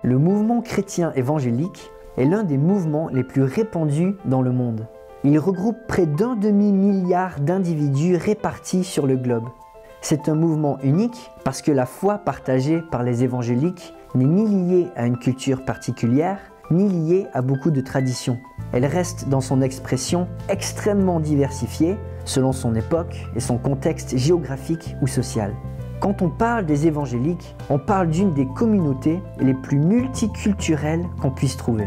Le mouvement chrétien évangélique est l'un des mouvements les plus répandus dans le monde. Il regroupe près d'1 demi-milliard d'individus répartis sur le globe. C'est un mouvement unique parce que la foi partagée par les évangéliques n'est ni liée à une culture particulière, ni liée à beaucoup de traditions. Elle reste dans son expression extrêmement diversifiée selon son époque et son contexte géographique ou social. Quand on parle des évangéliques, on parle d'une des communautés les plus multiculturelles qu'on puisse trouver.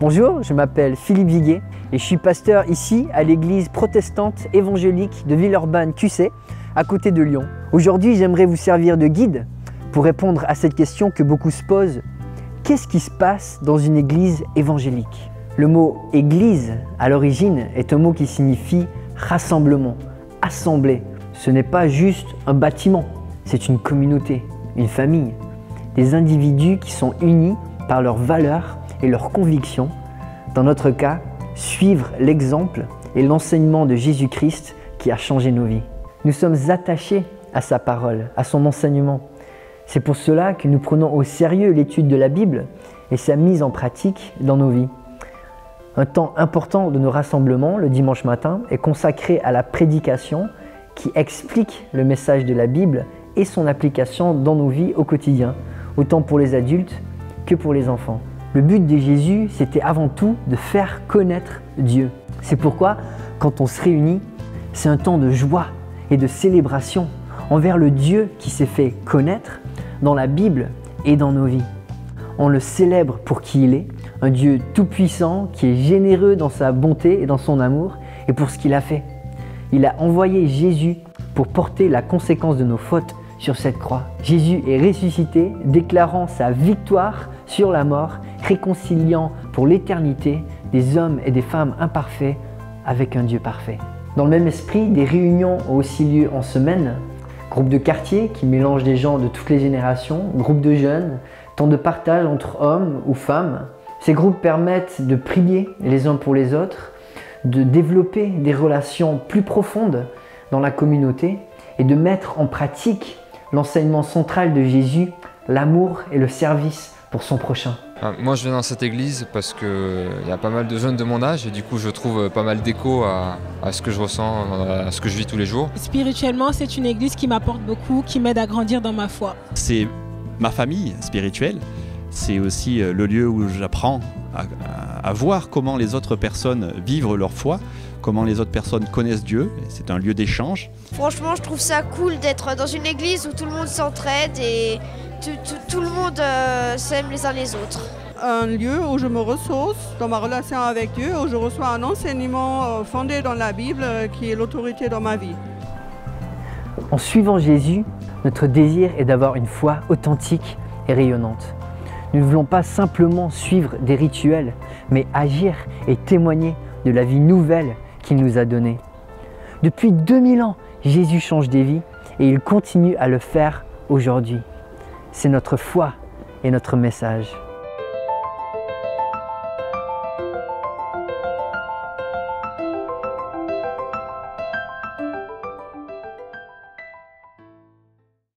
Bonjour, je m'appelle Philippe Viguet et je suis pasteur ici à l'église protestante évangélique de Villeurbanne-QC, à côté de Lyon. Aujourd'hui, j'aimerais vous servir de guide pour répondre à cette question que beaucoup se posent. Qu'est-ce qui se passe dans une église évangélique? Le mot « église » à l'origine est un mot qui signifie rassemblement, assemblée. Ce n'est pas juste un bâtiment, c'est une communauté, une famille, des individus qui sont unis par leurs valeurs et leurs convictions. Dans notre cas, suivre l'exemple et l'enseignement de Jésus-Christ qui a changé nos vies. Nous sommes attachés à sa parole, à son enseignement. C'est pour cela que nous prenons au sérieux l'étude de la Bible et sa mise en pratique dans nos vies. Un temps important de nos rassemblements, le dimanche matin, est consacré à la prédication qui explique le message de la Bible et son application dans nos vies au quotidien, autant pour les adultes que pour les enfants. Le but de Jésus, c'était avant tout de faire connaître Dieu. C'est pourquoi, quand on se réunit, c'est un temps de joie et de célébration envers le Dieu qui s'est fait connaître dans la Bible et dans nos vies. On le célèbre pour qui il est, un Dieu tout-puissant qui est généreux dans sa bonté et dans son amour et pour ce qu'il a fait. Il a envoyé Jésus pour porter la conséquence de nos fautes sur cette croix. Jésus est ressuscité, déclarant sa victoire sur la mort, réconciliant pour l'éternité des hommes et des femmes imparfaits avec un Dieu parfait. Dans le même esprit, des réunions ont aussi lieu en semaine, groupes de quartier qui mélangent des gens de toutes les générations, groupes de jeunes, temps de partage entre hommes ou femmes. Ces groupes permettent de prier les uns pour les autres, de développer des relations plus profondes dans la communauté et de mettre en pratique l'enseignement central de Jésus, l'amour et le service pour son prochain. Moi je viens dans cette église parce qu'il y a pas mal de jeunes de mon âge et du coup je trouve pas mal d'écho à ce que je ressens, à ce que je vis tous les jours. Spirituellement, c'est une église qui m'apporte beaucoup, qui m'aide à grandir dans ma foi. C'est ma famille spirituelle, c'est aussi le lieu où j'apprends à voir comment les autres personnes vivent leur foi, comment les autres personnes connaissent Dieu. C'est un lieu d'échange. Franchement, je trouve ça cool d'être dans une église où tout le monde s'entraide et tout le monde s'aime les uns les autres. Un lieu où je me ressource dans ma relation avec Dieu, où je reçois un enseignement fondé dans la Bible qui est l'autorité dans ma vie. En suivant Jésus, notre désir est d'avoir une foi authentique et rayonnante. Nous ne voulons pas simplement suivre des rituels, mais agir et témoigner de la vie nouvelle qu'il nous a donnée. Depuis 2000 ans, Jésus change des vies et il continue à le faire aujourd'hui. C'est notre foi et notre message.